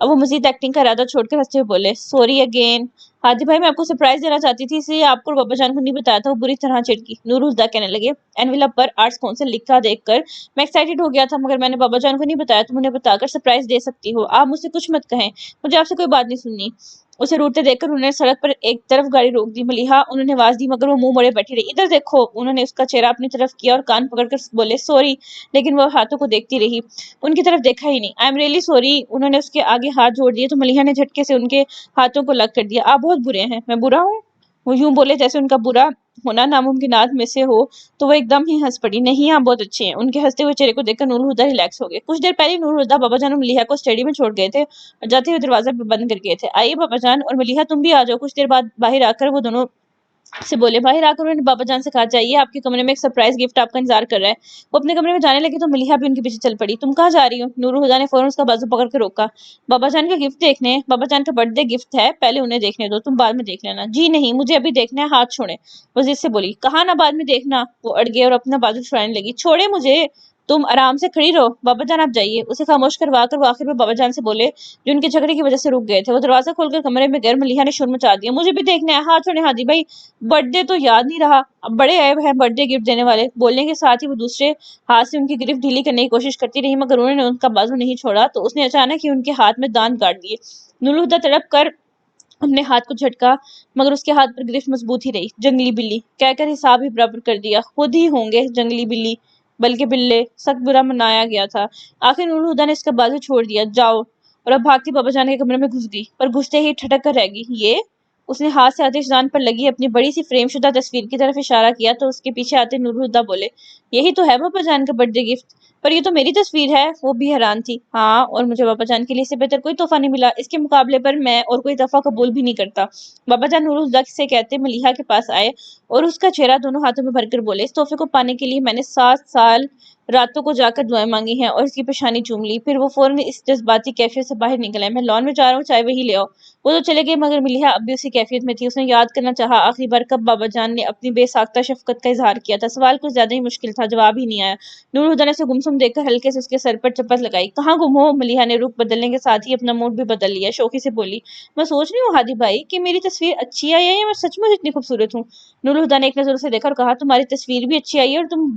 اب وہ مزید ایکٹنگ کا ارادہ چھوڑ کر ہنستے ہوئے بولے سوری اگین. ہادی بھائی میں آپ کو سرپرائز دینا چاہتی تھی اس لیے آپ کو اور بابا جان کو نہیں بتایا تھا. وہ بری طرح چڑکی. نور الہدا کہنے لگے انویلپ پر آرٹس کونسل لکھا دیکھ کر میں ایکسائٹیڈ ہو گیا تھا مگر میں نے بابا جان کو نہیں بتایا. تم انہیں بتا کر سرپرائز دے سکتی ہو. آپ مجھ سے کچھ مت کہیں, مجھے آپ سے کوئی بات نہیں سننی. اسے روٹتے دیکھ کر انہوں نے سڑک پر ایک طرف گاڑی روک دی. ملیحہ انہوں نے آواز دی مگر وہ منہ موڑے بیٹھی رہی. ادھر دیکھو. انہوں نے اس کا چہرہ اپنی طرف کیا اور کان پکڑ کر بولے سوری, لیکن وہ ہاتھوں کو دیکھتی رہی, ان کی طرف دیکھا ہی نہیں. I am really sorry. انہوں نے اس کے آگے ہاتھ جوڑ دیے تو ملیحہ نے جھٹکے سے ان کے ہاتھوں کو لگ کر دیا. آپ بہت برے ہیں. میں برا ہوں؟ وہ یوں بولے جیسے ان کا برا ہونا ناممکنات میں سے ہو. تو وہ ایک دم ہی ہنس پڑی. نہیں آپ بہت اچھے ہیں. ان کے ہنستے ہوئے چہرے کو دیکھ کر نور الہدا ریلیکس ہو گئے. کچھ دیر پہلے نور الہدا بابا جان اور ملیحہ کو اسٹڈی میں چھوڑ گئے تھے اور جاتے ہوئے دروازہ بند کر گئے تھے. آئیے بابا جان اور ملیحہ تم بھی آ جاؤ. کچھ دیر بعد باہر آ کر وہ دونوں سے بولے. باہر آ کر انہوں نے بابا جان سے کہا جائیے آپ کے کمرے میں ایک سرپرائز گفٹ آپ کا انتظار کر رہا ہے. وہ اپنے کمرے میں جانے لگی تو ملیحہ بھی ان کے پیچھے چل پڑی. تم کہاں جا رہی ہو؟ نور الہدا نے فوراً اس کا بازو پکڑ کے روکا. بابا جان کا گفٹ دیکھنے. بابا جان کا برتھ ڈے گفٹ ہے, پہلے انہیں دیکھنے دو, تم بعد میں دیکھ لینا. جی نہیں مجھے ابھی دیکھنا ہے. ہاتھ چھوڑے. وہ ضد سے بولی. کہا نا بعد میں دیکھنا. وہ اڑ گئے اور اپنا بازو چھڑانے لگی. چھوڑے مجھے. تم آرام سے کھڑی رہو. بابا جان آپ جائیے. اسے خاموش کروا کر وہ آخر میں بابا جان سے بولے جو ان کے جھگڑے کی وجہ سے رک گئے تھے. وہ دروازہ کھول کر کمرے میں گئے. ملیحہ نے شور مچا دیا. مجھے بھی دیکھنا ہے. ہاتھ چھوڑے ہادی بھائی. برتھ ڈے تو یاد نہیں رہا. اب بڑے عیب ہیں برتھ ڈے گفٹ دینے والے. بولنے کے ساتھ ہی وہ دوسرے ہاتھ سے ان کی گرفت ڈھیلی کرنے کی کوشش کرتی رہی مگر انہوں نے ان کا بازو نہیں چھوڑا تو اس نے اچانک ہی ان کے ہاتھ میں دانت کاٹ دیے. نور الہدا تڑپ کر اپنے ہاتھ کو جھٹکا مگر اس کے ہاتھ پر گرفت مضبوط ہی رہی. جنگلی بلی کہہ کر حساب ہی برابر کر دیا. خود ہی ہوں گے جنگلی بلی, بلکہ بلے. سخت برا منایا گیا تھا. آخر نور الہدا نے اس کا بازو چھوڑ دیا. جاؤ. اور اب بھاگتی بابا جان کے کمرے میں گھس گئی پر گھستے ہی ٹھٹک کر رہ گئی. یہ اس نے ہاتھ سے آتش دان پر لگی اپنی بڑی سی فریم شدہ تصویر کی طرف اشارہ کیا تو اس کے پیچھے آتے نور الہدا بولے یہی تو ہے بابا جان کا برتھ ڈے گفٹ. پر یہ تو میری تصویر ہے. وہ بھی حیران تھی. ہاں اور مجھے بابا جان کے لیے اس سے بہتر کوئی تحفہ نہیں ملا. اس کے مقابلے پر میں اور کوئی تحفہ قبول بھی نہیں کرتا. بابا جان نور الہدا سے کہتے ملیحہ کے پاس آئے اور اس کا چہرہ دونوں ہاتھوں میں بھر کر بولے اس تحفے کو پانے کے لیے میں نے 7 سال راتوں کو جا کر دعائیں مانگی ہیں. اور اس کی پیشانی چوم لی. پھر وہ فوراً اس جذباتی کیفیت سے باہر نکل آئے. میں لان میں جا رہا ہوں, چائے وہی لے آؤ. وہ تو چلے گئے مگر ملیحہ اب بھی اسی کیفیت میں تھی. اس نے یاد کرنا چاہا آخری بار کب بابا جان نے اپنی بے ساختہ شفقت کا اظہار کیا تھا. سوال کچھ زیادہ ہی مشکل تھا. جواب ہی نہیں آیا. نور الہدا نے اسے گمسم دیکھ کر ہلکے سے اس کے سر پر چپت لگائی. کہاں گم ہو؟ ملیحہ نے رخ بدلنے کے ساتھ ہی اپنا موڈ بھی بدل لیا. شوخی سے بولی میں سوچ رہی ہوں ہادی بھائی کہ میری تصویر اچھی آئی ہے یا میں سچ میں اتنی خوبصورت ہوں. نور الہدا نے ایک نظر سے دیکھا اور کہا تمہاری تصویر بھی اچھی آئی ہے اور تم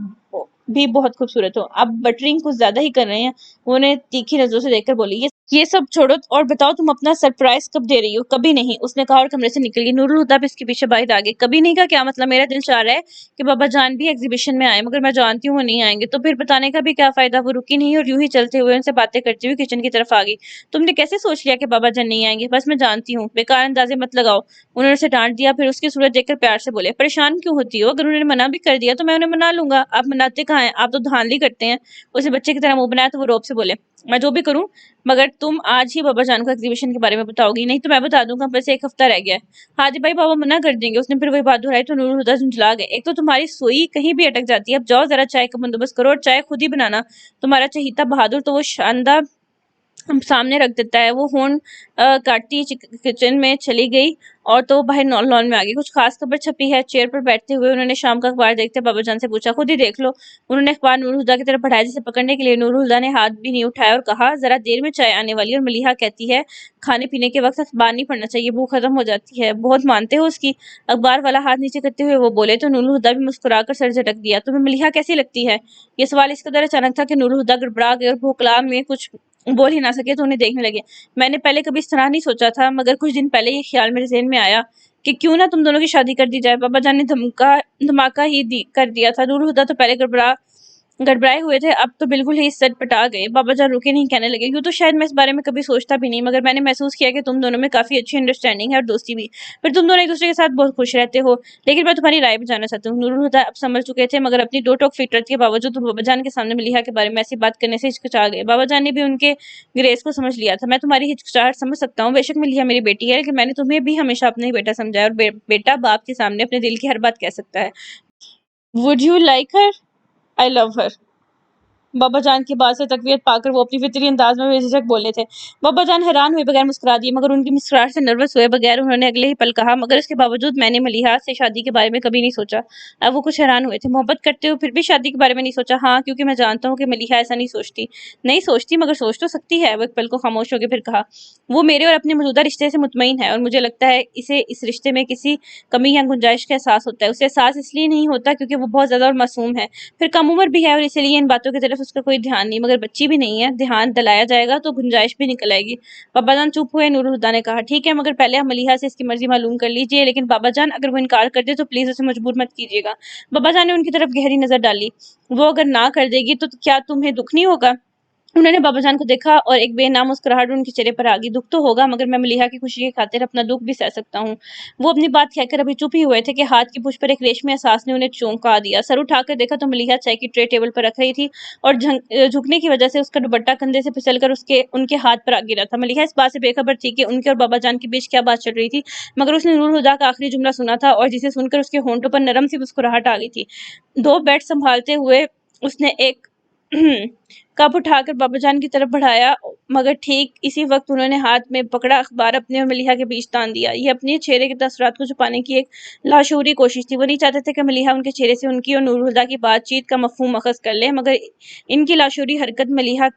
بھی بہت خوبصورت ہو. اب بٹرنگ کچھ زیادہ ہی کر رہے ہیں. وہ انہیں تیکھی نظروں سے دیکھ کر بولی یہ سب چھوڑو اور بتاؤ تم اپنا سرپرائز کب دے رہی ہو؟ کبھی نہیں. اس نے کہا اور کمرے سے نکل گئی. نور الہدا بھی اس کے پیچھے باہر آ گئی. کبھی نہیں کا کیا مطلب؟ میرا دل چاہ رہا ہے کہ بابا جان بھی ایگزیبیشن میں آئے مگر میں جانتی ہوں وہ نہیں آئیں گے. تو پھر بتانے کا بھی کیا فائدہ؟ وہ رکی نہیں اور یوں ہی چلتے ہوئے ان سے باتیں کرتی ہوئی کچن کی طرف آ گئی. تم نے کیسے سوچ لیا کہ بابا جان نہیں آئیں گے؟ بس میں جانتی ہوں. بیکار اندازے مت لگاؤ. انہوں نے اسے ڈانٹ دیا. پھر اس کی صورت دیکھ کر پیار سے بولے پریشان کیوں ہوتی ہو؟ اگر انہوں نے منع بھی کر دیا تو میں انہیں منا لوں گا. آپ مناتے کہاں ہیں؟ آپ تو دھاندلی کرتے ہیں. اسے بچے کی طرح منہ بنایا تو وہ روب سے بولے میں جو بھی کروں مگر تم آج ہی بابا جان کو ایگزیبیشن کے بارے میں بتاؤ گی. نہیں تو میں بتا دوں گا. بس 1 ہفتہ رہ گیا ہے. ہادی بھائی بابا منع کر دیں گے. اس نے پھر وہی بات دہرائی تو نور الہدا جھنجھلا گئے. ایک تو تمہاری سوئی کہیں بھی اٹک جاتی ہے. اب جاؤ ذرا چائے کا بندوبست کرو اور چائے خود ہی بنانا. تمہارا چہیتا بہادر تو وہ شاندہ سامنے رکھ دیتا ہے. وہ ہون کاٹتی کچن میں چلی گئی اور تو باہر لان میں آ گئی. کچھ خاص خبر چھپی ہے؟ چیئر پر بیٹھتے ہوئے انہوں نے شام کا اخبار دیکھتے بابا جان سے پوچھا. خود ہی دیکھ لو. انہوں نے اخبار نور الہدا کی طرف بڑھایا جسے پکڑنے کے لیے نور الہدا نے ہاتھ بھی نہیں اٹھایا اور کہا ذرا دیر میں چائے آنے والی اور ملیحہ کہتی ہے کھانے پینے کے وقت اخبار نہیں پڑھنا چاہیے, بھوک ختم ہو جاتی ہے. بہت مانتے ہو اس کی؟ اخبار والا ہاتھ نیچے کرتے ہوئے وہ بولے تو نور الہدا بھی مسکرا کر سر جھٹک دیا. تمہیں ملیحہ کیسی لگتی ہے؟ یہ سوال اس قدر اچانک تھا کہ نور الہدا گڑبڑا گئے اور بھوکلا میں کچھ بول ہی نہ سکے تو انہیں دیکھنے لگے. میں نے پہلے کبھی اس طرح نہیں سوچا تھا مگر کچھ دن پہلے یہ خیال میرے ذہن میں آیا کہ کیوں نہ تم دونوں کی شادی کر دی جائے. بابا جان نے دھماکہ ہی کر دیا تھا. نور الہدا تو پہلے گڑبڑائے ہوئے تھے, اب تو بالکل ہی سٹ پٹا گئے. بابا جان رکے نہیں, کہنے لگے یوں تو شاید میں اس بارے میں کبھی سوچتا بھی نہیں مگر میں نے محسوس کیا کہ تم دونوں میں کافی اچھی انڈرسٹینڈنگ ہے اور دوستی بھی. پھر تم دونوں ایک دوسرے کے ساتھ بہت خوش رہتے ہو. لیکن میں تمہاری رائے بھی جاننا چاہتا ہوں. نور الہدا اب سمجھ چکے تھے مگر اپنی دو ٹوک فطرت کے باوجود بابا جان کے سامنے ملیحہ کے بارے میں ایسی بات کرنے سے ہچکچا گئے. بابا جان نے بھی ان کے گریز کو سمجھ لیا تھا. میں تمہاری ہچکچاہٹ سمجھ سکتا ہوں. بے شک ملیحہ میری بیٹی ہے لیکن میں نے تمہیں بھی ہمیشہ اپنا ہی بیٹا سمجھا ہے اور بیٹا باپ کے سامنے اپنے دل کی ہر بات کہہ سکتا ہے. Would you like her? I love her. بابا جان کی بات سے تقویت پا کر وہ اپنی فطری انداز میں بے جھجک بولے تھے۔ بابا جان حیران ہوئے بغیر مسکرا دیے، مگر ان کی مسکراہٹ سے نروس ہوئے بغیر انہوں نے اگلے ہی پل کہا، مگر اس کے باوجود میں نے ملیحہ سے شادی کے بارے میں کبھی نہیں سوچا۔ اب وہ کچھ حیران ہوئے تھے۔ محبت کرتے ہو پھر بھی شادی کے بارے میں نہیں سوچا؟ ہاں، کیونکہ میں جانتا ہوں کہ ملیحہ ایسا نہیں سوچتی۔ نہیں سوچتی مگر سوچ تو سکتی ہے۔ وہ ایک پل کو خاموش ہو کے پھر کہا، وہ میرے اور اپنے موجودہ رشتے سے مطمئن ہے، اور مجھے لگتا ہے اسے اس رشتے میں کسی کمی یا گنجائش کا احساس ہوتا ہے۔ اسے احساس اس لیے نہیں ہوتا کیونکہ وہ بہت زیادہ اور معصوم ہے، پھر کم عمر بھی ہے، اور اسی لیے ان باتوں کی طرف اس کا کوئی دھیان نہیں، مگر بچی بھی نہیں ہے، دھیان دلایا جائے گا تو گنجائش بھی نکل آئے گی۔ بابا جان چپ ہوئے۔ نور الہدیٰ نے کہا، ٹھیک ہے، مگر پہلے آپ ملیحہ سے اس کی مرضی معلوم کر لیجئے۔ لیکن بابا جان، اگر وہ انکار کر دے تو پلیز اسے مجبور مت کیجیے گا۔ بابا جان نے ان کی طرف گہری نظر ڈالی۔ وہ اگر نہ کر دے گی تو کیا تمہیں دکھ نہیں ہوگا؟ انہوں نے بابا جان کو دیکھا اور ایک بے نام مسکراہٹ ان کے چہرے پر آ گئی۔ دکھ تو ہوگا، مگر میں ملیحہ کی خوشی کی خاطر اپنا دکھ بھی سہ سکتا ہوں۔ وہ اپنی بات کہہ کر ابھی چپ ہی ہوئے تھے کہ ہاتھ کی پشت پر ایک ریشمی احساس نے انہیں چونکا دیا۔ سر اٹھا کر دیکھا تو ملیحہ چائے کی ٹرے ٹیبل پر رکھ رہی تھی، اور جھکنے کی وجہ سے اس کا دوپٹہ کندھے سے پھسل کر ان کے ہاتھ پر آ گرا تھا۔ ملیحہ اس بات سے بے خبر تھی کہ ان کے اور بابا جان کے بیچ کیا بات چل رہی تھی، مگر اس نے نور الہدیٰ کا آخری جملہ سنا تھا، اور جسے سن کر اس کے ہونٹوں پر نرم سی مسکراہٹ آ گئی تھی۔ دو بیٹ سنبھالتے ہوئے اس نے ایک کپ اٹھا کر بابا جان کی طرف بڑھایا، مگر ٹھیک اسی وقت انہوں نے ہاتھ میں پکڑا اخبار اپنے اور ملیحہ کے بیچ تان دیا۔ یہ اپنے چہرے کے تاثرات کو چھپانے کی ایک لاشعوری کوشش تھی۔ وہ نہیں چاہتے تھے کہ ملیحہ ان کے چہرے سے ان کی اور نور الہدیٰ کی بات چیت کا مفہوم اخذ کر لے، مگر ان کی لاشعوری حرکت ملیحہ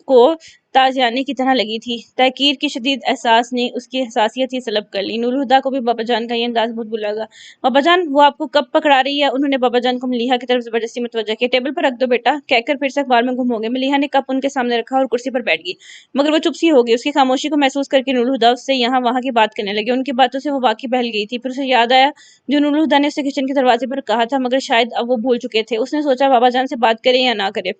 کو تازیانے کی طرح لگی تھی۔ تحقیر کی شدید احساس نے اس کی حساسیت ہی سلب کر لی۔ نور الہدیٰ کو بھی بابا جان کا یہ انداز بہت برا لگا۔ بابا جان، وہ آپ کو کب پکڑا رہی ہے؟ انہوں نے بابا جان کو ملیحہ کی طرف زبردستی متوجہ کیا۔ ٹیبل پر رکھ دو بیٹا، کہہ کر پھر سے اخبار میں گم ہو گئے۔ ملیحہ نے کپ ان کے سامنے رکھا اور کرسی پر بیٹھ گئی، مگر وہ چپ سی ہو گئی۔ اس کی خاموشی کو محسوس کر کے نور الہدیٰ اس سے یہاں وہاں کی بات کرنے لگے۔ ان کی باتوں سے وہ واقعی بہل گئی تھی۔ پھر اسے یاد آیا جو نور الہدیٰ نے اسے کچن کے دروازے پر کہا تھا، مگر شاید اب وہ بھول چکے تھے۔ اس نے سوچا بابا جان سے بات کرے یا نہ کرے،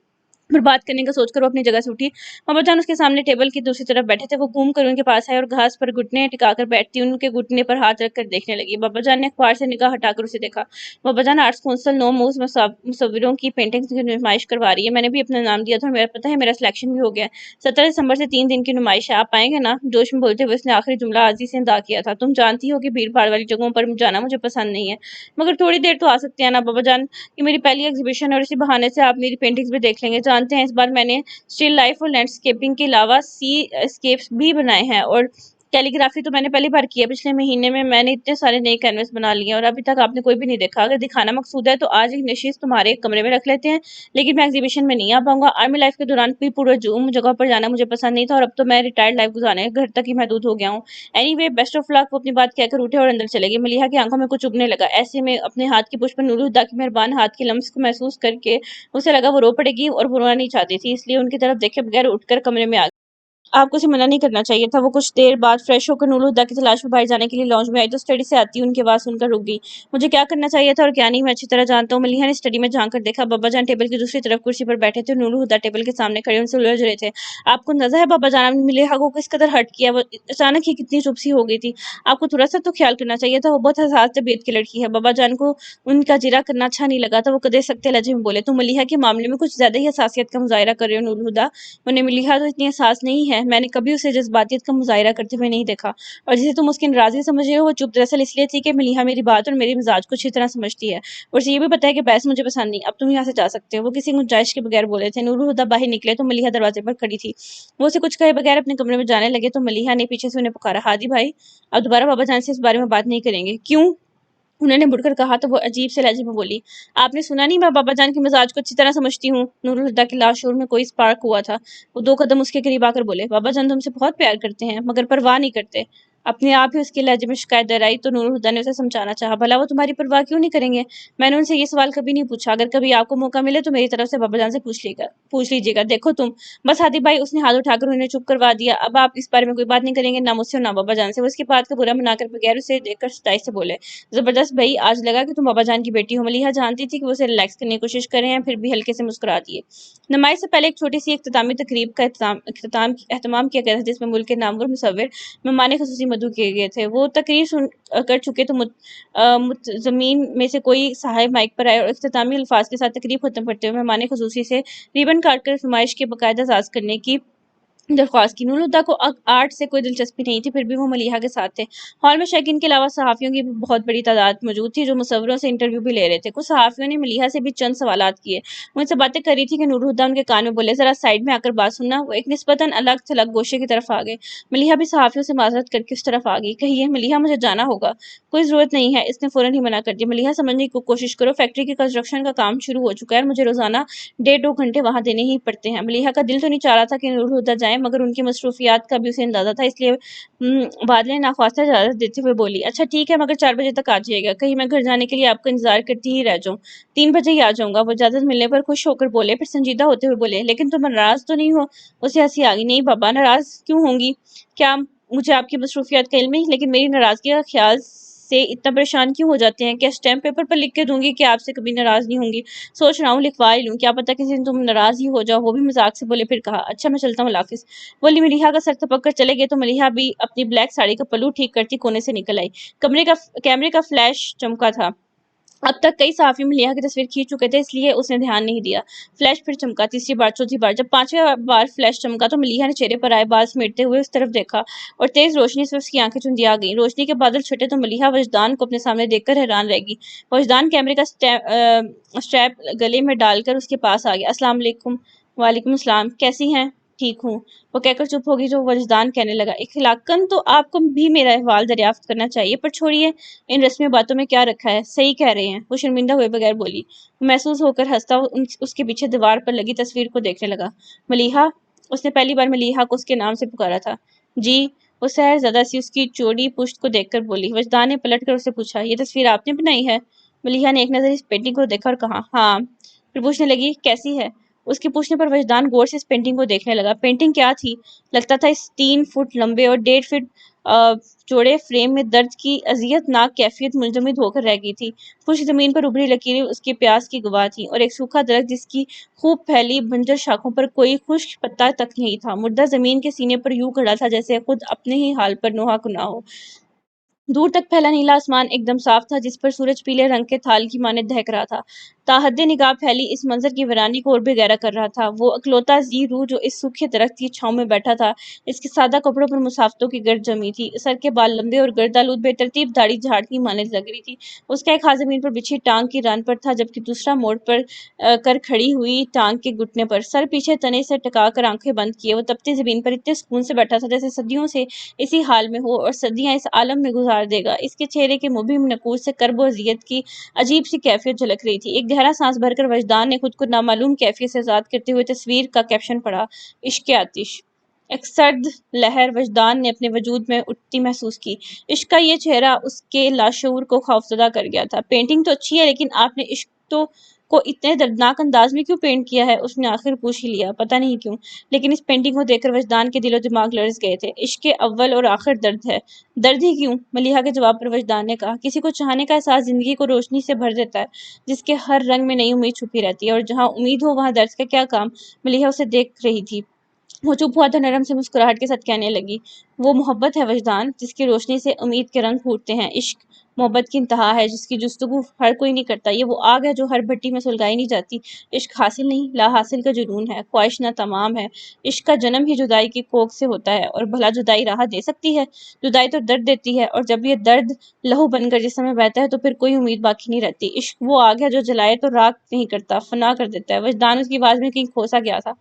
پھر بات کرنے کا سوچ کر وہ اپنی جگہ سے اٹھی۔ بابا جان اس کے سامنے ٹیبل کی دوسری طرف بیٹھے تھے۔ وہ گھوم کر ان کے پاس آئے اور گھاس پر گھٹنے ٹکا کر بیٹھتی ان کے گھٹنے پر ہاتھ رکھ کر دیکھنے لگی۔ بابا جان نے اخبار سے نگاہ ہٹا کر اسے دیکھا۔ بابا جان، آرٹس کونسل نو موز مصوروں کی پینٹنگز کی نمائش کروا رہی ہے۔ میں نے بھی اپنا نام دیا تھا اور میرا پتہ ہے میرا سلیکشن بھی ہو گیا ہے۔ 17 دسمبر سے 3 دن کی نمائش ہے، آپ آئیں گے نا؟ جوش میں بولتے ہوئے اس نے آخری جملہ عاجزی سے ادا کیا تھا۔ تم جانتی ہو کہ بھیڑ بھاڑ والی جگہوں پر جانا مجھے پسند نہیں ہے، مگر تھوڑی دیر تو آ سکتے ہیں نا بابا جان؟ یہ میری پہلی ایگزیبیشن ہے اور اسی بہانے سے آپ میری پینٹنگز بھی دیکھ لیں گے۔ جانتے ہیں اس بار میں نے اسٹل لائف اور لینڈسکیپنگ کے علاوہ سی اسکیپس بھی بنائے ہیں، اور کیلیگرافی تو میں نے پہلی بار کی ہے۔ پچھلے مہینے میں نے اتنے سارے نئے کینوس بنا لیے ہیں اور ابھی تک آپ نے کوئی بھی نہیں دیکھا۔ اگر دکھانا مقصود ہے تو آج ایک نشست تمہارے ایک کمرے میں رکھ لیتے ہیں، لیکن میں ایگزیبیشن میں نہیں آ پاؤں گا۔ آرمی لائف کے دوران بھی پرہجوم جگہ پر جانا مجھے پسند نہیں تھا، اور اب تو میں ریٹائرڈ لائف گزارنے گھر تک ہی محدود ہو گیا ہوں۔ اینی وے، بیسٹ آف لک۔ وہ اپنی بات کہہ کر اٹھے اور اندر چلے گئے۔ ملیحہ کی آنکھوں میں کچھ اگنے لگا۔ ایسے میں اپنے ہاتھ کی پشت پر نور الہدیٰ کے مہربان ہاتھ کے لمس کو محسوس کر کے اسے لگا وہ رو پڑے گی، اور وہ رونا نہیں چاہتی تھی، اس لیے ان کی طرف دیکھے بغیر اٹھ کر کمرے میں آ گئی۔ آپ کو اسے منع نہیں کرنا چاہیے تھا۔ وہ کچھ دیر بعد فریش ہو کر نور الہدیٰ کی تلاش میں باہر جانے کے لیے لانج میں آئی تو اسٹڈی سے آتی ان کی آواز سن کر رک گئی۔ مجھے کیا کرنا چاہیے تھا اور کیا نہیں، میں اچھی طرح جانتا ہوں۔ ملیحہ نے اسٹڈی میں جھانک کر دیکھا۔ بابا جان ٹیبل کی دوسری طرف کرسی پر بیٹھے تھے، نور الہدیٰ ٹیبل کے سامنے کھڑے ان سے الجھ رہے تھے۔ آپ کو اندازہ ہے بابا جان، آپ نے ملیحہ کو کس قدر ہرٹ کیا؟ وہ اچانک ہی کتنی چپ سی ہو گئی تھی۔ آپ کو تھوڑا سا تو خیال کرنا چاہیے تھا، وہ بہت حساس طبیعت کی لڑکی ہے۔ بابا جان کو ان کا جرا کرنا اچھا نہیں لگا تھا۔ وہ کدے سکتے لہجے میں بولے، تم ملیحہ کے معاملے میں کچھ زیادہ ہی حساسیت کا مظاہرہ کر رہے ہو نور الہدیٰ۔ انہیں ملیحہ تو اتنی حساس نہیں ہے، میں نے کبھی اسے جذباتیت کا مظاہرہ کرتے ہوئے نہیں دیکھا، اور جسے تم اس کی ناراضگی سمجھ رہے ہو وہ چپ دراصل اس لیے تھی کہ ملیحہ میری بات اور میری مزاج کو اچھی طرح سمجھتی ہے، اور اسے یہ بھی پتہ ہے کہ بحث مجھے پسند نہیں۔ اب تم یہاں سے جا سکتے ہو۔ وہ کسی گنجائش کے بغیر بولے تھے۔ نور الہدیٰ باہر نکلے تو ملیحہ دروازے پر کھڑی تھی۔ وہ اسے کچھ کہے بغیر اپنے کمرے میں جانے لگے تو ملیحہ نے پیچھے سے انہیں پکارا، ہادی بھائی، اب دوبارہ بابا جان سے اس بارے میں بات نہیں کریں گے؟ کیوں؟ انہوں نے مڑ کر کہا تو وہ عجیب سے لہجے میں بولی، آپ نے سنا نہیں، میں بابا جان کے مزاج کو اچھی طرح سمجھتی ہوں۔ نور الہدیٰ کے لاشعور میں کوئی سپارک ہوا تھا۔ وہ 2 قدم اس کے قریب آ کر بولے، بابا جان تم سے بہت پیار کرتے ہیں، مگر پرواہ نہیں کرتے۔ اپنے آپ ہی اس کے لہجے میں شکایت دہرائی تو نور الہدیٰ نے اسے سمجھانا چاہا، بھلا وہ تمہاری پرواہ کیوں نہیں کریں گے؟ میں نے ان سے یہ سوال کبھی نہیں پوچھا۔ اگر کبھی آپ کو موقع ملے تو میری طرف سے بابا جان سے پوچھ لیجیے گا۔ دیکھو تم، بس ہادی بھائی، اس نے ہاتھ اٹھا کر انہیں چپ کروا دیا، اب آپ اس بارے میں کوئی بات نہیں کریں گے، نہ مجھ سے اور نہ بابا جان سے۔ وہ اس کی بات کا برا منا کر بغیر اسے دیکھ کر ستائش سے بولے، زبردست بھائی، آج لگا کہ تم بابا جان کی بیٹی ہو۔ ملیحہ جانتی تھی کہ وہ اسے ریلیکس کرنے کی کوشش کر رہے ہیں، پھر بھی ہلکے سے مسکرا دیے۔ نمائش سے پہلے ایک چھوٹی سی اختتامی تقریب کا اہتمام کیا گیا تھا، جس میں ملک کے نامور مصور مہمان خصوصی مدعو کیے گئے تھے۔ وہ تقریر کر چکے تو متظمین میں سے کوئی صاحب مائک پر آئے اور اختتامی الفاظ کے ساتھ تقریب ختم کرتے ہوئے مہمان خصوصی سے ریبن کاٹ کر نمائش کے باقاعدہ آغاز کرنے کی درخواست کی۔ نورالہدیٰ کو آرٹ سے کوئی دلچسپی نہیں تھی، پھر بھی وہ ملیحہ کے ساتھ تھے۔ ہال میں شائقین کے علاوہ صحافیوں کی بھی بہت بڑی تعداد موجود تھی جو مصوروں سے انٹرویو بھی لے رہے تھے۔ کچھ صحافیوں نے ملیحہ سے بھی چند سوالات کیے، وہ ان سے باتیں کر رہی تھی کہ نورالہدیٰ ان کے کان میں بولے، ذرا سائیڈ میں آ کر بات سننا۔ وہ ایک نسبتاً الگ تھلگ گوشے کی طرف آ گئے۔ ملیحہ بھی صحافیوں سے معذرت کر کے اس طرف آ گئی۔ کہیے ملیحہ، مجھے جانا ہوگا۔ کوئی ضرورت نہیں ہے، اس نے فوراً ہی منع کر دیا۔ ملیحہ، سمجھنے کی کوشش کرو، فیکٹری کی کنسٹرکشن کا کام شروع ہو چکا ہے اور مجھے روزانہ 1.5-2 گھنٹے وہاں دینے ہی پڑتے ہیں۔ ملیحہ کا دل تو نہیں چاہ رہا تھا کہ نورالہدیٰ جائیں، مگر ان کی مصروفیات کا بھی اسے اندازہ تھا، اس لیے بادل نے ناخواستہ اجازت دیتے ہوئے بولی، اچھا ٹھیک ہے، مگر 4 بجے تک آ جائیے گا، کہیں میں گھر جانے کے لیے آپ کا انتظار کرتی ہی رہ جاؤں۔ 3 بجے ہی آ جاؤں گا۔ وہ اجازت ملنے پر خوش ہو کر بولے، پھر سنجیدہ ہوتے ہوئے بولے، لیکن تم ناراض تو نہیں ہو؟ اسے ہنسی آ گئی، نہیں بابا، ناراض کیوں ہوں گی؟ کیا مجھے آپ کی مصروفیات کا علم ہے؟ لیکن میری ناراضگی کا خیال سے اتنا پریشان کیوں ہو جاتے ہیں؟ کیا اسٹیمپ پیپر پر لکھ کے دوں گی کہ آپ سے کبھی ناراض نہیں ہوں گی؟ سوچ رہا ہوں لکھوا ہی لوں، کیا پتہ کسی دن تم ناراض ہی ہو جاؤ۔ وہ بھی مذاق سے بولے، پھر کہا، اچھا میں چلتا ہوں، اللہ حافظ۔ بولی ملیحہ کا سر تھپک کر چلے گئے تو ملیحہ بھی اپنی بلیک ساڑی کا پلو ٹھیک کرتی کونے سے نکل آئی۔ کیمرے کا فلیش چمکا تھا۔ اب تک کئی صحافی ملیحہ کی تصویر کھینچ چکے تھے، اس لیے اس نے دھیان نہیں دیا۔ فلیش پھر چمکا، تیسری بار، چوتھی بار، جب 5ویں بار فلیش چمکا تو ملیحہ نے چہرے پر آئے بال سمیٹتے ہوئے اس طرف دیکھا اور تیز روشنی سے اس کی آنکھیں چندیا گئیں۔ روشنی کے بادل چھٹے تو ملیحہ وجدان کو اپنے سامنے دیکھ کر حیران رہ گئی۔ وجدان کیمرے کا اسٹریپ گلے میں ڈال کر اس کے پاس آ گیا۔ السلام علیکم۔ وعلیکم السلام، کیسی ہیں؟ ٹھیک ہوں۔ وہ کہہ کر چپ ہوگی تو وجدان کہنے لگا، اخلاقاً تو آپ کو بھی میرا احوال دریافت کرنا چاہیے، پر چھوڑیے، ان رسمی باتوں میں کیا رکھا ہے، صحیح کہہ رہے ہیں۔ وہ شرمندہ ہوئے بغیر بولی۔ وہ محسوس ہو کر ہنستا اس کے پیچھے دیوار پر لگی تصویر کو دیکھنے لگا۔ ملیحہ، اس نے پہلی بار ملیحہ کو اس کے نام سے پکارا تھا۔ جی، وہ سحر زدہ سی اس کی چوڑی پشت کو دیکھ کر بولی۔ وجدان نے پلٹ کر اسے پوچھا، یہ تصویر آپ نے بنائی ہے؟ ملیحہ نے ایک نظر اس پینٹنگ کو دیکھا اور کہا، ہاں۔ پھر پوچھنے لگی، کیسی ہے؟ اس کے پوچھنے پر وجدان غور سے اس پینٹنگ کو دیکھنے لگا۔ پینٹنگ کیا تھی؟ لگتا تھا اس 3 فٹ لمبے اور 1.5 فٹ چوڑے فریم میں درد کی اذیت ناک کیفیت منجمد ہو کر رہ گئی تھی۔ خشک زمین پر ابھری لکیریں اس کے پیاس کی گواہ تھیں، اور ایک سوکھا درخت جس کی خوب پھیلی بنجر شاخوں پر کوئی خشک پتا تک نہیں تھا، مردہ زمین کے سینے پر یوں کھڑا تھا جیسے خود اپنے ہی حال پر نوحہ کنا ہو۔ دور تک پھیلا نیلا آسمان ایک دم صاف تھا، جس پر سورج پیلے رنگ کے تھال کی مانند دہک رہا تھا۔ تا حد نگاہ پھیلی اس منظر کی ویرانی کو اور بھی گہرا کر رہا تھا وہ اکلوتا ذی روح جو اس سوکھے درخت کی چھاؤں میں بیٹھا تھا۔ اس کے سادہ کپڑوں پر مسافتوں کی گرد جمی تھی، سر کے بال لمبے اور گردآلود بے ترتیب داڑھی جھاڑتی مانند لگ رہی تھی۔ اس کا ایک ہاتھ زمین پر بچھی ٹانگ کی ران پر تھا، جبکہ دوسرا موڑ پر کر کھڑی ہوئی ٹانگ کے گھٹنے پر، سر پیچھے تنے سے ٹکا کر آنکھیں بند کیے، وہ تپتی زمین پر اتنے سکون سے بیٹھا تھا جیسے صدیوں سے اسی حال میں ہو اور صدیاں اس عالم میں گزار دے گا۔ اس کے چہرے کے مبہم نقوش سے کرب و اذیت کی عجیب سی کیفیت جھلک رہی تھی۔ ایک گہرا سانس بھر کر وجدان نے خود کو نامعلوم کیفیت سے آزاد کرتے ہوئے تصویر کا کیپشن پڑھا، عشق آتش۔ ایک سرد لہر وجدان نے اپنے وجود میں اٹھتی محسوس کی۔ عشق کا یہ چہرہ اس کے لاشعور کو خوفزدہ کر گیا تھا۔ پینٹنگ تو اچھی ہے، لیکن آپ نے عشق کو اتنے دردناک انداز میں کیوں پینٹ کیا ہے؟ اس نے آخر پوچھ ہی لیا، پتہ نہیں کیوں، لیکن اس پینٹنگ کو دیکھ کر وجدان کے دل و دماغ لرز گئے تھے۔ عشق کے اول اور آخر درد ہے۔ درد ہی کیوں؟ ملیحہ کے جواب پر وجدان نے کہا، کسی کو چاہنے کا احساس زندگی کو روشنی سے بھر دیتا ہے، جس کے ہر رنگ میں نئی امید چھپی رہتی ہے، اور جہاں امید ہو وہاں درد کا کیا کام؟ ملیحہ اسے دیکھ رہی تھی۔ وہ چپ ہوا تو نرم سے مسکراہٹ کے ساتھ کہنے لگی، وہ محبت ہے وجدان، جس کی روشنی سے امید کے رنگ پھوٹتے ہیں۔ عشق محبت کی انتہا ہے، جس کی جستجو ہر کوئی نہیں کرتا، یہ وہ آگ ہے جو ہر بھٹی میں سلگائی نہیں جاتی۔ عشق حاصل نہیں، لا حاصل کا جنون ہے، خواہش نہ تمام ہے۔ عشق کا جنم ہی جدائی کی کوکھ سے ہوتا ہے، اور بھلا جدائی راحت دے سکتی ہے؟ جدائی تو درد دیتی ہے، اور جب یہ درد لہو بن کر جسم میں بہتا ہے تو پھر کوئی امید باقی نہیں رہتی۔ عشق وہ آگ ہے جو جلائے تو راکھ نہیں کرتا، فنا کر دیتا ہے۔ وجدان اس کی آواز میں کہیں کھوسا گیا تھا،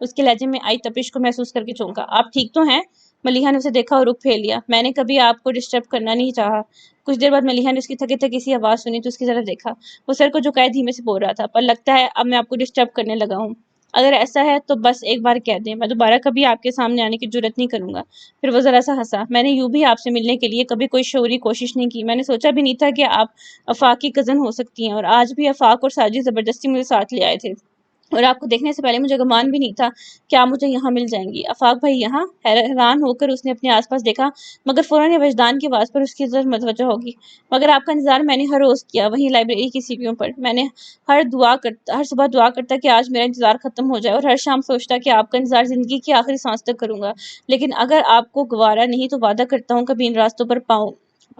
اس کے لہجے میں آئی تپش کو محسوس کر کے چونکا۔ آپ ٹھیک تو ہیں؟ ملیحہ نے اسے دیکھا اور رخ پھیر لیا۔ میں نے کبھی آپ کو ڈسٹرب کرنا نہیں چاہا۔ کچھ دیر بعد ملیحہ نے اس کی تھکی تھکی سی آواز سنی تو اس کی طرف دیکھا۔ وہ سر کو جھکائے دھیمے سے بول رہا تھا، پر لگتا ہے اب میں آپ کو ڈسٹرب کرنے لگا ہوں۔ اگر ایسا ہے تو بس ایک بار کہہ دیں، میں دوبارہ کبھی آپ کے سامنے آنے کی جرات نہیں کروں گا۔ پھر وہ ذرا سا ہنسا۔ میں نے یوں بھی آپ سے ملنے کے لیے کبھی کوئی شعوری کوشش نہیں کی، میں نے سوچا بھی نہیں تھا کہ آپ آفاق کی کزن ہو سکتی ہیں، اور آج بھی آفاق اور ساجد زبردستی مجھے ساتھ لے آئے تھے، اور آپ کو دیکھنے سے پہلے مجھے گمان بھی نہیں تھا کہ آپ مجھے یہاں مل جائیں گی۔ آفاق بھائی یہاں؟ حیران ہو کر اس نے اپنے آس پاس دیکھا، مگر فوراً یہ وجدان کی آواز پر اس کی طرف متوجہ ہوگی۔ مگر آپ کا انتظار میں نے ہر روز کیا، وہیں لائبریری کی سیڑھیوں پر۔ میں نے ہر صبح دعا کرتا کہ آج میرا انتظار ختم ہو جائے، اور ہر شام سوچتا کہ آپ کا انتظار زندگی کی آخری سانس تک کروں گا۔ لیکن اگر آپ کو گوارا نہیں تو وعدہ کرتا ہوں کبھی ان راستوں پر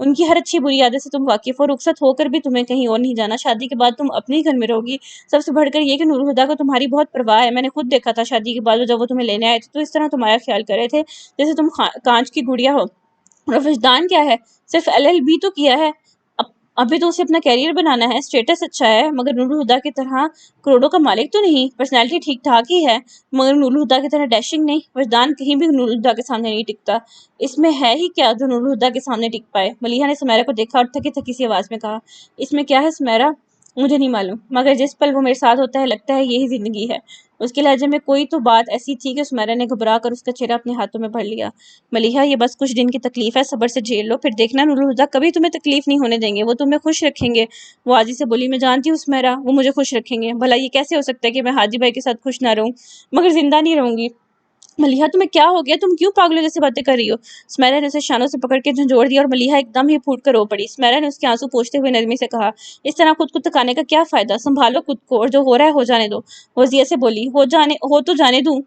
ان کی ہر اچھی بری عادت سے تم واقف ہو، رخصت ہو کر بھی تمہیں کہیں اور نہیں جانا، شادی کے بعد تم اپنے ہی گھر میں رہو گی، سب سے بڑھ کر یہ کہ نور الہدا کو تمہاری بہت پرواہ ہے، میں نے خود دیکھا تھا شادی کے بعد جب وہ تمہیں لینے آئے تھے تو اس طرح تمہارا خیال کر رہے تھے جیسے تم کانچ کی گڑیا ہو۔ اور وجدان کیا ہے؟ صرف LLB تو کیا ہے، ابھی تو اسے اپنا کیریئر بنانا ہے، اسٹیٹس اچھا ہے، مگر نور الہدا کی طرح کروڑوں کا مالک تو نہیں، پرسنالٹی ٹھیک ٹھاک ہی ہے مگر نور الہدا کی طرح ڈیشنگ نہیں، وجدان کہیں بھی نور الہدا کے سامنے نہیں ٹکتا، اس میں ہے ہی کیا جو نور الہدا کے سامنے ٹک پائے؟ ملیحہ نے سمیرہ کو دیکھا اور تھکی تھکی سی آواز میں کہا، اس میں کیا ہے سمیرہ؟ مجھے نہیں معلوم، مگر جس پل وہ میرے ساتھ ہوتا ہے لگتا ہے یہی زندگی ہے۔ اس کے لہجے میں کوئی تو بات ایسی تھی کہ سمیرہ نے گھبرا کر اس کا چہرہ اپنے ہاتھوں میں بھر لیا۔ ملیحہ یہ بس کچھ دن کی تکلیف ہے، صبر سے جھیل لو، پھر دیکھنا نور الہدا کبھی تمہیں تکلیف نہیں ہونے دیں گے، وہ تمہیں خوش رکھیں گے۔ وہ حاجی سے بولی، میں جانتی ہوں سمیرہ، وہ مجھے خوش رکھیں گے، بھلا یہ کیسے ہو سکتا ہے کہ میں حاجی بھائی کے ساتھ خوش نہ رہوں مگر زندہ نہیں رہوں گی؟ ملیحہ تمہیں کیا ہو گیا؟ تم کیوں پاگلوں جیسی باتیں کر رہی ہو؟ سمیرہ نے اسے شانوں سے پکڑ کے جھنجھوڑ دیا اور ملیحہ ایک دم ہی پھوٹ کر رو پڑی۔ سمیرہ نے اس کے آنسو پوچھتے ہوئے نرمی سے کہا، اس طرح خود کو تکانے کا کیا فائدہ؟ سنبھالو خود کو اور جو ہو رہا ہے ہو جانے دو۔ وہ ضیاء سے بولی، ہو تو جانے دوں،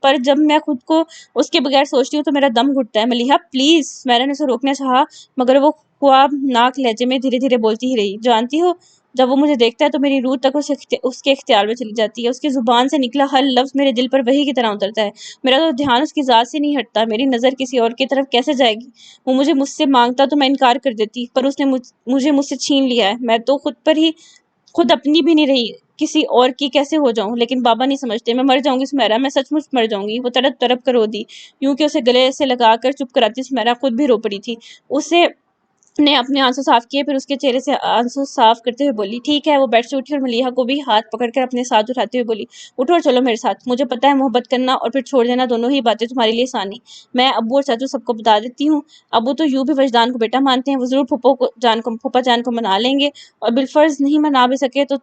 پر جب میں خود کو اس کے بغیر سوچتی ہوں تو میرا دم گھٹتا ہے۔ ملیحہ پلیز، سمیرہ نے اسے روکنا چاہا مگر وہ خوابناک لہجے میں دھیرے دھیرے بولتی ہی رہی، جانتی ہو جب وہ مجھے دیکھتا ہے تو میری روح تک اس کے اختیار میں چلی جاتی ہے، اس کی زبان سے نکلا ہر لفظ میرے دل پر وحی کی طرح اترتا ہے، میرا تو دھیان اس کی ذات سے نہیں ہٹتا، میری نظر کسی اور کی طرف کیسے جائے گی؟ وہ مجھ سے مانگتا تو میں انکار کر دیتی، پر اس نے مجھ سے چھین لیا ہے، میں تو خود اپنی بھی نہیں رہی، کسی اور کی کیسے ہو جاؤں؟ لیکن بابا نہیں سمجھتے، میں مر جاؤں گی سمیرہ، میں سچ مچ مر جاؤں گی۔ وہ تڑپ تڑپ کر رو دی، یوں کہ اسے گلے سے لگا کر چپ کراتی سمیرہ خود بھی رو پڑی تھی۔ اسے نے اپنے آنسو صاف کیے، پھر اس کے چہرے سے آنسو صاف کرتے ہوئے بولی، ٹھیک ہے۔ وہ بیڈ سے اٹھی اور ملیحہ کو بھی ہاتھ پکڑ کر اپنے ساتھ اٹھاتے ہوئے بولی، اٹھو اور چلو میرے ساتھ، مجھے پتا ہے محبت کرنا اور پھر چھوڑ دینا دونوں ہی باتیں تمہارے لیے آسان نہیں، میں ابو اور چاچو سب کو بتا دیتی ہوں، ابو تو یوں بھی وجدان کو بیٹا مانتے ہیں، وہ ضرور پھوپھا جان کو منا لیں گے، اور بالفرض نہیں منا بھی سکے تو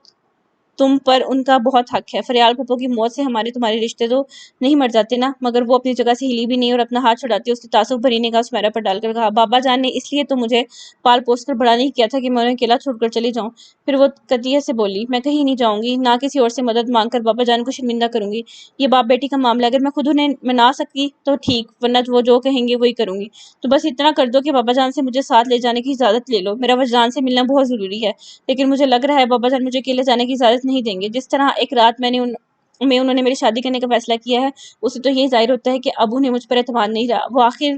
تم پر ان کا بہت حق ہے، فریال پھپھو کی موت سے تمہارے رشتے تو نہیں مر جاتے نا؟ مگر وہ اپنی جگہ سے ہلی بھی نہیں اور اپنا ہاتھ چھڑاتی اس نے تعصب بھری نگاہ سمیرہ پر ڈال کر کہا، بابا جان نے اس لیے تو مجھے پال پوس کر بڑا نہیں کیا تھا کہ میں انہیں اکیلا چھوڑ کر چلی جاؤں۔ پھر وہ قطعیت سے بولی، میں کہیں نہیں جاؤں گی، نہ کسی اور سے مدد مانگ کر بابا جان کو شرمندہ کروں گی، یہ باپ بیٹی کا معاملہ، اگر میں خود انہیں منا سکی تو ٹھیک، ورنہ وہ جو کہیں گے وہی کروں گی، تو بس اتنا کر دو کہ بابا جان سے مجھے ساتھ لے جانے کی اجازت لے لو، میرا وجدان سے ملنا بہت ضروری ہے، لیکن مجھے لگ رہا ہے بابا جان مجھے اکیلے جانے کی اجازت نہیں دیں گے، جس طرح ایک رات انہوں نے میری شادی کرنے کا فیصلہ کیا ہے، اس سے تو یہ ظاہر ہوتا ہے کہ ابو نے مجھ پر اعتماد نہیں رہا۔ وہ آخر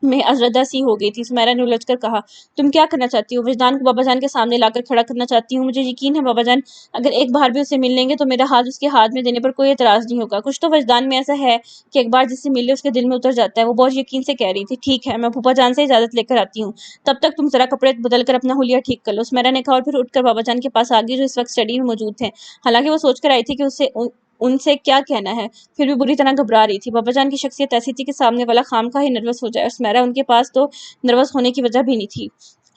میں ازردہ سی ہو گئی تھی۔ سمیرہ نے الجھ کر کہا، تم کیا کرنا چاہتی ہو؟ وجدان کو بابا جان کے سامنے لا کر کھڑا کرنا چاہتی ہوں؟ مجھے یقین ہے بابا جان اگر ایک بار بھی اسے مل لیں گے تو میرا ہاتھ اس کے ہاتھ میں دینے پر کوئی اعتراض نہیں ہوگا۔ کچھ تو وجدان میں ایسا ہے کہ ایک بار جس سے مل لے اس کے دل میں اتر جاتا ہے۔ وہ بہت یقین سے کہہ رہی تھی، ٹھیک ہے، میں پھوپھا جان سے اجازت لے کر آتی ہوں، تب تک تم ذرا کپڑے بدل کر اپنا حلیہ ٹھیک کر لو، سمیرہ نے کہا، اور پھر اٹھ کر بابا جان کے پاس آ گئی جو اس وقت اسٹڈی میں موجود تھے۔ حالانکہ وہ سوچ کر آئی تھی کہ ان سے کیا کہنا ہے، پھر بھی بری طرح گھبرا رہی تھی۔ بابا جان کی شخصیت ایسی تھی کہ سامنے والا خواہ ہی نروس ہو جائے، اور سمیرہ ان کے پاس تو نروس ہونے کی وجہ بھی نہیں تھی۔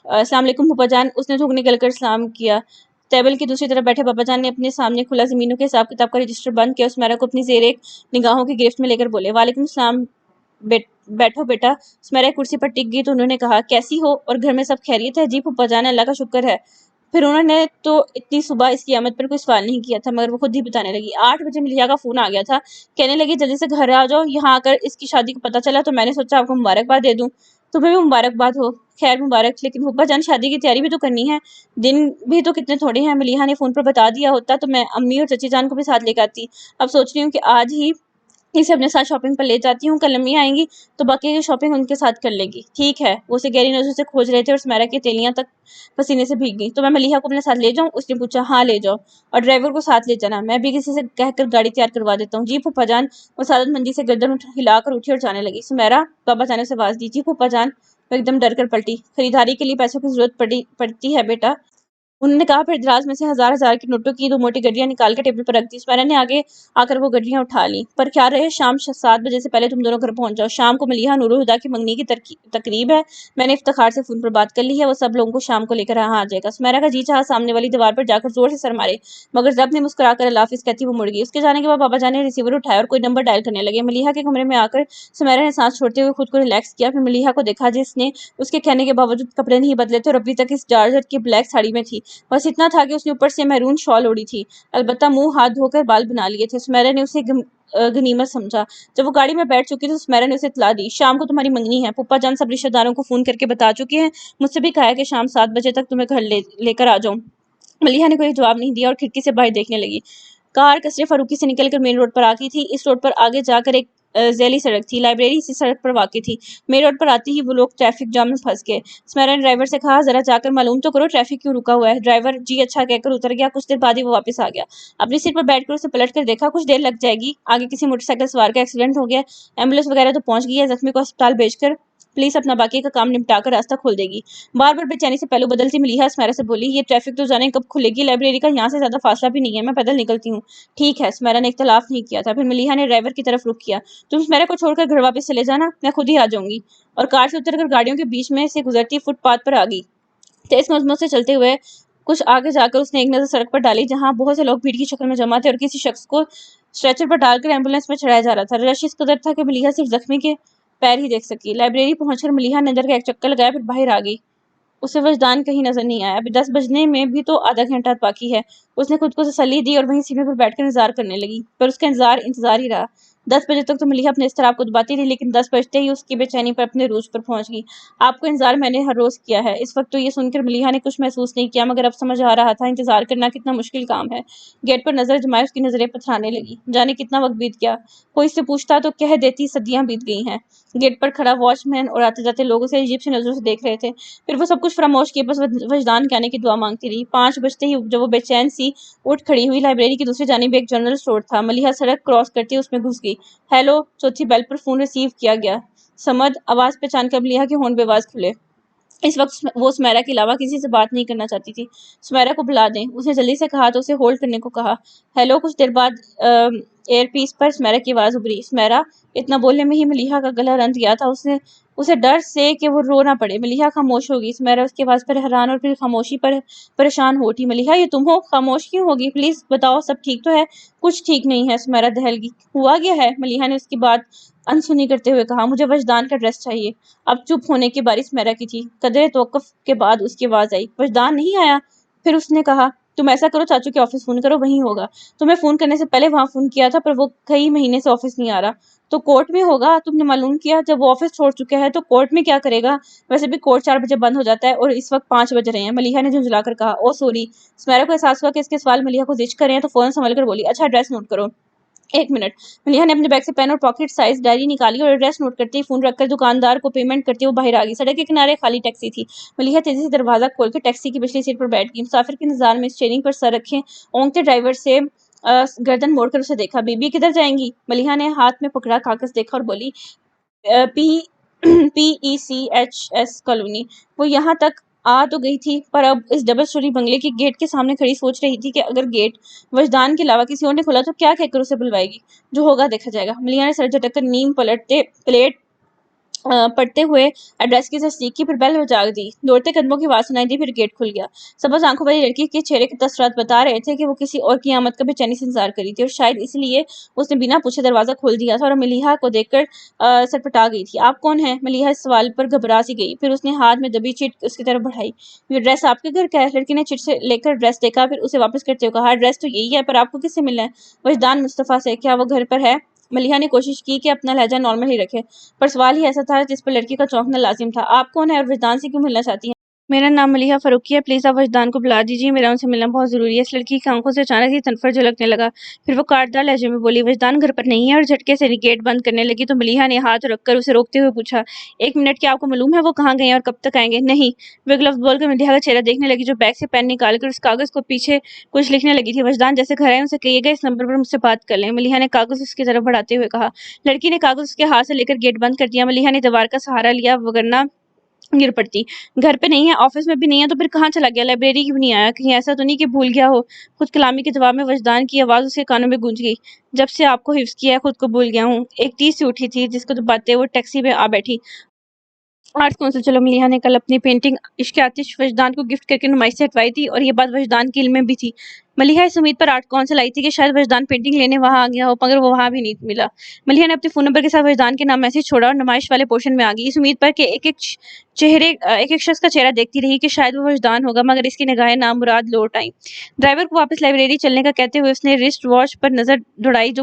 السلام علیکم پھوپھا جان، اس نے جھک نکل کر سلام کیا۔ ٹیبل کی دوسری طرف بیٹھے بابا جان نے اپنے سامنے کھلا زمینوں کے حساب کتاب کا رجسٹر بند کیا، سمیرہ کو اپنی زیر ایک نگاہوں کی گرفت میں لے کر بولے، وعلیکم السلام بیٹھو بیٹا۔ سمیرہ کرسی پر ٹک گئی تو انہوں نے کہا، کیسی ہو اور گھر میں سب خیریت ہے؟ جی پھوپھا جان، اللہ کا شکر ہے۔ پھر انہوں نے تو اتنی صبح اس کی آمد پر کوئی سوال نہیں کیا تھا مگر وہ خود ہی بتانے لگی، 8 بجے ملیحہ کا فون آ گیا تھا، کہنے لگی جلدی سے گھر آ جاؤ، یہاں آ کر اس کی شادی کا پتہ چلا تو میں نے سوچا آپ کو مبارکباد دے دوں۔ تمہیں بھی مبارکباد ہو، خیر مبارک، لیکن پھوپھا جان شادی کی تیاری بھی تو کرنی ہے، دن بھی تو کتنے تھوڑے ہیں، ملیحہ نے فون پر بتا دیا ہوتا تو میں امی اور چچی جان کو بھی ساتھ لے کے آتی، اب سوچ رہی ہوں کہ آج ہی اسے اپنے ساتھ شاپنگ پر لے جاتی ہوں، کل امی آئیں گی تو باقی کی شاپنگ ان کے ساتھ کر لے گی، ٹھیک ہے؟ وہ اسے گہری نظروں سے کھوج رہے تھے اور سمیرہ کی تیلیاں تک پسینے سے بھیگ گئی۔ تو میں ملیحہ کو اپنے ساتھ لے جاؤں؟ اس نے پوچھا، ہاں لے جاؤ، اور ڈرائیور کو ساتھ لے جانا، میں بھی کسی سے کہہ کر گاڑی تیار کروا دیتا ہوں۔ جی پھوپھا جان۔ وہ سعادت مندی سے گردن ہلا کر اٹھی اور جانے لگی۔ سمیرہ، بابا جان نے اسے آواز دی، جی پھوپھا جان۔ وہ ایک دم ڈر کر پلٹی، خریداری کے لیے پیسوں کی ضرورت پڑتی ہے بیٹا، انہوں نے کہا، پھر دراز میں سے ہزار کے نوٹوں کی 2 موٹی گڈیاں نکال کر ٹیبل پر رکھ دی۔ سمیرہ نے آگے آ کر وہ گڈیاں اٹھا لیں، پر خیال رہے شام 7 بجے سے پہلے تم دونوں گھر پہنچ جاؤ۔ شام کو ملیحہ نور الہدا کی منگنی کی تقریب ہے، میں نے افتخار سے فون پر بات کر لی ہے، وہ سب لوگوں کو شام کو لے کر یہاں آ جائے گا۔ سمیرہ کا جی چاہا سامنے والی دیوار پر جا کر زور سے سر مارے مگر جب نے مسکرا کر اللہ حافظ کہتی وہ مڑ گئی۔ اس کے جانے کے بعد بابا جان نے ریسیور اٹھایا اور کوئی نمبر ڈائل کرنے لگے۔ ملیحہ کے کمرے میں آ کر سمیرہ نے سانس چھوڑتے ہوئے خود کو ریلیکس کیا، پھر ملیحہ کو دیکھا جس نے اس کے کہنے کے باوجود کپڑے نہیں بدلے تھے اور ابھی تک اس جارجٹ کی بلیک ساڑی میں تھی، بس اتنا تھا کہ اس نے اوپر سے میرون شال اوڑھی تھی، البتہ منہ ہاتھ دھو کر بال بنا لیے تھے۔ سمیرہ نے اسے غنیمت سمجھا۔ جب وہ گاڑی میں بیٹھ چکی تو سمیرا نے اسے اطلاع دی، شام کو تمہاری منگنی ہے، پھپھا جان سب رشتہ داروں کو فون کر کے بتا چکے ہیں، مجھ سے بھی کہا ہے کہ شام 7 بجے تک تمہیں گھر لے کر آ جاؤں۔ ملیحہ نے کوئی جواب نہیں دیا اور کھڑکی سے باہر دیکھنے لگی۔ کار قصر فاروقی سے نکل کر مین روڈ پر آ گئی تھی۔ اس روڈ پر آگے جا کر ایک ذیلی سڑک تھی، لائبریری اسی سڑک پر واقع تھی۔ مین روڈ پر آتے ہی وہ لوگ ٹریفک جام میں پھنس گئے۔ سمیرا نے ڈرائیور سے کہا، ذرا جا کر معلوم تو کرو ٹریفک کیوں رکا ہوا ہے۔ ڈرائیور جی اچھا کہہ کر اتر گیا۔ کچھ دیر بعد ہی وہ واپس آ گیا۔ اپنی سیٹ پر بیٹھ کر اسے پلٹ کر دیکھا، کچھ دیر لگ جائے گی، آگے کسی موٹر سائیکل سوار کا ایکسیڈنٹ ہو گیا، ایمبولینس وغیرہ تو پہنچ گئی ہے، زخمی کو ہسپتال بھیج کر پولیس اپنا باقی کا کام نپٹا کر راستہ کھول دے گی۔ بار بار بے چینی سے پہلو بدلتی ملیحہ سمیرا سے بولی، یہ ٹریفک تو جانے کب کھلے گی، لائبریری کا یہاں سے زیادہ فاصلہ بھی نہیں ہے، میں پیدل نکلتی ہوں۔ ٹھیک ہے، سمیرا نے اختلاف نہیں کیا تھا۔ پھر ملیحہ نے ڈرائیور کی طرف رخ کیا، تم سمیرا کو چھوڑ کر گھر واپس چلے جانا، میں خود ہی آ جاؤں گی۔ اور کار سے اتر کر گاڑیوں کے بیچ میں سے گزرتی فٹ پاتھ پر آ گئی۔ تیز قدموں سے چلتے ہوئے کچھ آگے جا کر اس نے ایک نظر سڑک پر ڈالی جہاں بہت سے لوگ بھیڑ کی شکل میں جمع تھے اور کسی شخص کو اسٹریچر پر ڈال کر ایمبولینس میں چڑھایا جا رہا تھا۔ رش اس قدر تھا کہ ملیحہ صرف زخمی کے پیر ہی دیکھ سکی۔ لائبریری پہنچ کر ملیحہ نے اندر کا ایک چکر لگایا، پھر باہر آ گئی۔ اسے وجدان کہیں نظر نہیں آیا۔ ابھی 10 بجنے میں بھی تو آدھا گھنٹہ باقی ہے۔ اس نے خود کو تسلی دی اور وہیں سینے پر بیٹھ کر انتظار کرنے لگی، پر اس کا انتظار ہی رہا۔ 10 بجے تک تو ملیحہ اپنے اضطراب کو دباتی رہی، لیکن 10 بجتے ہی اس کی بے چینی پر اپنے عروج پر پہنچ گئی۔ آپ کو انتظار میں نے ہر روز کیا ہے۔ اس وقت تو یہ سن کر ملیحہ نے کچھ محسوس نہیں کیا، مگر اب سمجھ آ رہا تھا انتظار کرنا کتنا مشکل کام ہے۔ گیٹ پر نظر جمائے اس کی نظریں پتھرانے لگی، جانے کتنا وقت بیت گیا۔ کوئی اس سے پوچھتا تو کہہ دیتی صدیاں بیت گئی ہیں۔ گیٹ پر کھڑا واچ مین اور آتے جاتے لوگ اسے عجیب سی نظروں سے دیکھ رہے تھے۔ پھر وہ سب کچھ فراموش کیے بس وجدان کے آنے کی دعا مانگتی رہی۔ 5 بجتے ہی جب وہ بے چین سی اٹھ کھڑی ہوئی، لائبریری کی دوسری جانب ایک جنرل اسٹور تھا۔ ملیحہ سڑک کراس کرتی اس میں گھس گئی۔ ہیلو، چوتھی بیل پر فون ریسیو کیا گیا۔ سمد آواز پہچان کر ملیحہ کے ہونٹ بے آواز کھلے۔ اس وقت وہ سمیرا کے علاوہ کسی سے بات نہیں کرنا چاہتی تھی۔ سمیرا کو بلا دیں، اس نے جلدی سے کہا تو اسے ہولڈ کرنے کو کہا۔ ہیلو، کچھ دیر بعد ایئر پیس پر سمیرا کی آواز ابھری۔ سمیرا، اتنا بولنے میں ہی ملیحہ کا گلا رند گیا تھا اسے ڈر سے کہ وہ رو نہ پڑے۔ ملیحہ خاموش ہو گئی۔ سمیرا اس کی آواز پر حیران اور پھر خاموشی پر پریشان ہو اٹھی۔ ملیحہ، یہ تم ہو؟ خاموش کیوں ہوگی؟ پلیز بتاؤ، سب ٹھیک تو ہے؟ کچھ ٹھیک نہیں ہے، سمیرا دہل گئی۔ ہوا کیا ہے؟ ملیحہ نے اس کی بات انسنی کرتے ہوئے کہا، مجھے وجدان کا ایڈریس چاہیے۔ اب چپ ہونے کی باری سمیرا کی تھی۔ قدرے توقف کے بعد اس کی آواز آئی، وجدان نہیں آیا؟ پھر اس نے کہا، تم ایسا کرو، چاچو کے آفس فون کرو، وہیں ہوگا۔ تمہیں فون کرنے سے پہلے وہاں فون کیا تھا، پر وہ کئی مہینے سے آفس نہیں آ رہا۔ تو کورٹ میں ہوگا، تم نے معلوم کیا؟ جب وہ آفس چھوڑ چکا ہے تو کورٹ میں کیا کرے گا؟ ویسے بھی کورٹ 4 بجے بند ہو جاتا ہے اور اس وقت 5 بج رہے ہیں۔ ملیحہ نے جھنجھلا کر کہا، او سوری۔ سمیرا کو احساس ہوا کہ اس کے سوال ملیحہ کو زچ کر رہے ہیں تو فوراً سنبھل کر بولی، اچھا ایڈریس نوٹ کرو۔ 1 منٹ۔ ملیحہ نے اپنے بیگ سے پین اور پاکٹ سائز ڈائری نکالی اور ایڈریس نوٹ کرتے ہی فون رکھ کر دکاندار کو پیمنٹ کرتے ہوئے باہر آ گئی۔ سڑک کے کنارے خالی ٹیکسی تھی۔ ملیحہ تیزی سے دروازہ کھول کر ٹیکسی کی پچھلی سیٹ پر بیٹھ گئی۔ مسافر کے انتظار میں اسٹیئرنگ پر سر رکھے اونگتے ڈرائیور سے گردن موڑ کر اسے دیکھا۔ بی بی کدھر جائیں گی؟ ملیحہ نے ہاتھ میں پکڑا کاغذ دیکھا اور بولی، پی ای سی ایچ ایس کالونی۔ وہ یہاں تک آ تو گئی تھی، پر اب اس ڈبل سٹوری بنگلے کے گیٹ کے سامنے کھڑی سوچ رہی تھی کہ اگر گیٹ وجدان کے علاوہ کسی اور نے کھولا تو کیا کہہ کر اسے بلوائے گی؟ جو ہوگا دیکھا جائے گا۔ ملیحہ نے سر جھٹک کر نیم پلیٹ پڑھتے ہوئے ایڈریس کی تصدیق کی، پھر بیل بجا دی۔ دوڑتے قدموں کی آواز سنائی دی، پھر گیٹ کھل گیا۔ سبز آنکھوں والی لڑکی کے چہرے کے تاثرات بتا رہے تھے کہ وہ کسی اور کی آمد کا بے چینی سے انتظار کری تھی، اور شاید اس لیے اس نے بنا پوچھے دروازہ کھول دیا تھا اور ملیحہ کو دیکھ کر سٹپٹا گئی تھی۔ آپ کون ہیں؟ ملیحہ اس سوال پر گھبرا سی گئی، پھر اس نے ہاتھ میں دبی چٹ اس کی طرف بڑھائی۔ یہ ایڈریس آپ کے گھر کا ہے؟ لڑکی نے چٹ سے لے کر ایڈریس دیکھا، پھر اسے واپس کرتے ہوئے کہا، ایڈریس تو یہی ہے، پر آپ کو کس سے ملنا ہے؟ وجدان مصطفیٰ سے۔ کیا وہ گھر پر ہے؟ ملیحہ نے کوشش کی کہ اپنا لہجہ نارمل ہی رکھے، پر سوال ہی ایسا تھا جس پر لڑکی کا چونکنا لازم تھا۔ آپ کون ہیں اور وجدان سے کیوں ملنا چاہتی ہیں؟ میرا نام ملیحہ فاروقی ہے، پلیز آپ وجدان کو بلا دیجیے، میرا ان سے ملنا بہت ضروری ہے۔ اس لڑکی کی آنکھوں سے اچانک ہی تنفر جھلکنے لگا، پھر وہ کاٹدار لہجے میں بولی، وجدان گھر پر نہیں ہے، اور جھٹکے سے گیٹ بند کرنے لگی تو ملیحہ نے ہاتھ رکھ کر اسے روکتے ہوئے پوچھا، 1 منٹ، کیا آپ کو معلوم ہے وہ کہاں گئے ہیں اور کب تک آئیں گے؟ نہیں۔ وہ ایک لفظ بول کر ملیحہ کا چہرہ دیکھنے لگی جو بیگ سے پین نکال کر اس کاغذ کو پیچھے کچھ لکھنے لگی تھی۔ وجدان جیسے گھر آئے ان سے کہیے گا اس نمبر پر مجھ سے بات کر لیں، ملیحہ نے کاغذ اس کی طرف بڑھاتے ہوئے کہا۔ لڑکی نے کاغذ اس کے ہاتھ سے لے کر گیٹ بند کر دیا۔ ملیحہ نے دیوار کا سہارا لیا، وگرنہ گر پڑتی۔ گھر پہ نہیں ہے، آفس میں بھی نہیں ہے، تو پھر کہاں چلا گیا؟ لائبریری کیوں نہیں آیا؟ کہیں ایسا تو نہیں کہ بھول گیا ہو؟ خود کلامی کے جواب میں وجدان کی آواز اس کے کانوں میں گونج گئی، جب سے آپ کو حفظ کیا ہے خود کو بھول گیا ہوں۔ ایک تیز سی اٹھی تھی جس کو دباتے وہ ٹیکسی میں آ بیٹھی۔ آرٹس کونسل چلو، ملیحہ نے کل اپنی پینٹنگ عشق آتش وجدان کو گفٹ کر کے نمائش سے ہٹوائی تھی، اور یہ بات وجدان کے علم میں بھی تھی۔ ملیحہ اس امید پر آرٹ کونسل آئی تھی کہ شاید وجدان پینٹنگ لینے وہاں آ گیا ہو، مگر وہ وہاں بھی نہیں ملا۔ ملیحہ نے اپنے فون نمبر کے ساتھ وجدان کے نام میسج چھوڑا اور نمائش والے پورشن میں آ گئی، اس امید پر کہ ایک ایک شخص کا چہرہ دیکھتی رہی کہ شاید وہ وجدان ہوگا، مگر اس کی نگاہیں نامراد لوٹ آئیں۔ ڈرائیور کو واپس لائبریری چلنے کا کہتے ہوئے اس نے رسٹ واچ پر نظر دوڑائی جو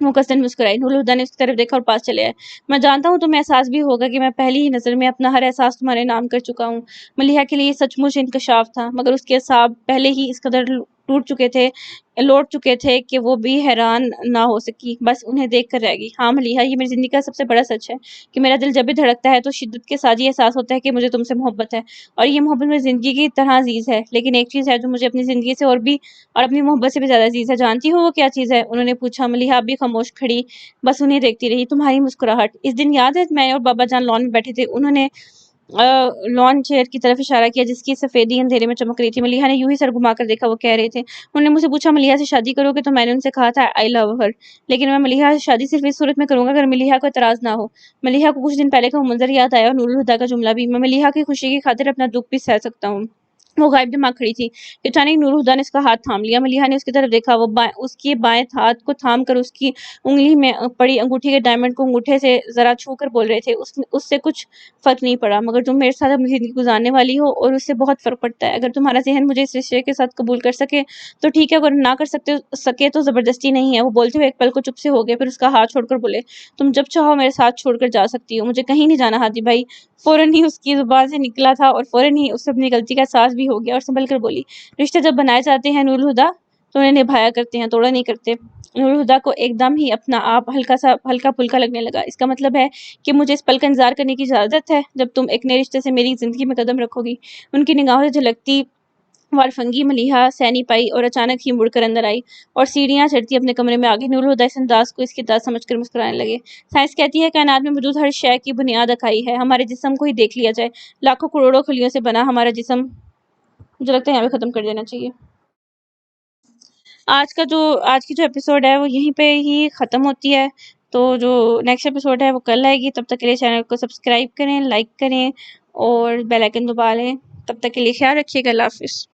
مقصد مسکرائی۔ نور الہدیٰ نے اس کی طرف دیکھا اور پاس چلے آئے۔ میں جانتا ہوں تمہیں احساس بھی ہوگا کہ میں پہلی ہی نظر میں اپنا ہر احساس تمہارے نام کر چکا ہوں۔ ملیحہ کے لیے یہ سچ مچ انکشاف تھا، مگر اس کے اعصاب پہلے ہی اس قدر لوٹ چکے تھے کہ وہ بھی حیران نہ ہو سکی، بس انہیں دیکھ کر رہ گئی۔ ہاں ملیحہ، یہ میری زندگی کا سب سے بڑا سچ ہے کہ میرا دل جب بھی دھڑکتا ہے تو شدت کے ساتھ یہ احساس ہوتا ہے کہ مجھے تم سے محبت ہے، اور یہ محبت میری زندگی کی طرح عزیز ہے۔ لیکن ایک چیز ہے جو مجھے اپنی زندگی سے اور اپنی محبت سے بھی زیادہ عزیز ہے۔ جانتی ہو وہ کیا چیز ہے؟ انہوں نے پوچھا۔ ملیحہ اب بھی خاموش کھڑی بس انہیں دیکھتی رہی۔ تمہاری مسکراہٹ۔ اس دن یاد ہے میں اور بابا جان لان میں بیٹھے تھے، انہوں نے لان چیئر کی طرف اشارہ کیا جس کی سفیدی اندھیرے میں چمک رہی تھی۔ ملیحہ نے یوں ہی سر گھما کر دیکھا، وہ کہہ رہے تھے۔ انہوں نے مجھ سے پوچھا ملیحہ سے شادی کرو گے؟ تو میں نے ان سے کہا تھا آئی لو ہر، لیکن میں ملیحہ سے شادی صرف اس صورت میں کروں گا اگر ملیحہ کو اعتراض نہ ہو۔ ملیحہ کو کچھ دن پہلے کا وہ منظر یاد آیا اور نور الہدیٰ کا جملہ بھی۔ میں ملیحہ کی خوشی کی خاطر اپنا دکھ بھی سہ سکتا ہوں۔ وہ غائب دماغ کھڑی تھی کہ اچانک نور الہدیٰ نے اس کا ہاتھ تھام لیا۔ ملیحہ نے اس کی طرف دیکھا، وہ اس کے بائیں ہاتھ کو تھام کر اس کی انگلی میں پڑی انگوٹھی کے ڈائمنڈ کو انگوٹھے سے ذرا چھو کر بول رہے تھے۔ اس سے کچھ فرق نہیں پڑا، مگر تم میرے ساتھ اپنی زندگی گزارنے والی ہو اور اس سے بہت فرق پڑتا ہے۔ اگر تمہارا ذہن مجھے اس رشتے کے ساتھ قبول کر سکے تو ٹھیک ہے، اگر نہ کر سکے تو زبردستی نہیں ہے۔ وہ بولتے ہوئے ایک پل کو چپ سے ہو گئے، پھر اس کا ہاتھ چھوڑ کر بولے، تم جب چاہو میرے ساتھ چھوڑ کر جا سکتی ہو، مجھے کہیں نہیں جانا ہادی بھائی۔ فوراً ہی اس کی زبان سے نکلا تھا اور فوراً ہی اسے اپنی غلطی کا احساس بھی ہو گیا اور سنبھل کر بولی، رشتے جب بنائے جاتے ہیں نور الہدیٰ تو انہیں نبھایا کرتے ہیں، توڑا نہیں کرتے۔ نور الہدیٰ کو ایک دم ہی اپنا آپ ہلکا پھلکا لگنے لگا۔ اس کا مطلب ہے کہ مجھے اس پل کا انتظار کرنے کی اجازت ہے جب تم ایک نئے رشتے سے میری زندگی میں قدم رکھو گی۔ ان کی نگاہوں سے جھلکتی وارفنگی ملیحہ سینی پائی اور اچانک ہی مڑ کر اندر آئی اور سیڑھیاں چڑھتی اپنے کمرے میں آگئی۔ نور الہدیٰ اس انداز کو اس کی داد سمجھ کر مسکرانے لگے۔ سائنس کہتی ہے کائنات میں موجود ہر شے کی بنیاد اکائی ہے۔ ہمارے جسم کو ہی دیکھ لیا جائے، لاکھوں کروڑوں خلیوں سے بنا ہمارا جسم۔ مجھے لگتا ہے یہاں پہ ختم کر دینا چاہیے۔ آج کی جو ایپیسوڈ ہے وہ یہیں پہ ہی ختم ہوتی ہے، تو جو نیکسٹ ایپیسوڈ ہے وہ کل آئے گی۔ تب تک کے لیے چینل کو سبسکرائب کریں، لائک کریں اور بیل آئیکن دبا لیں۔ تب تک کے لیے خیال رکھیے گا۔ اللہ حافظ۔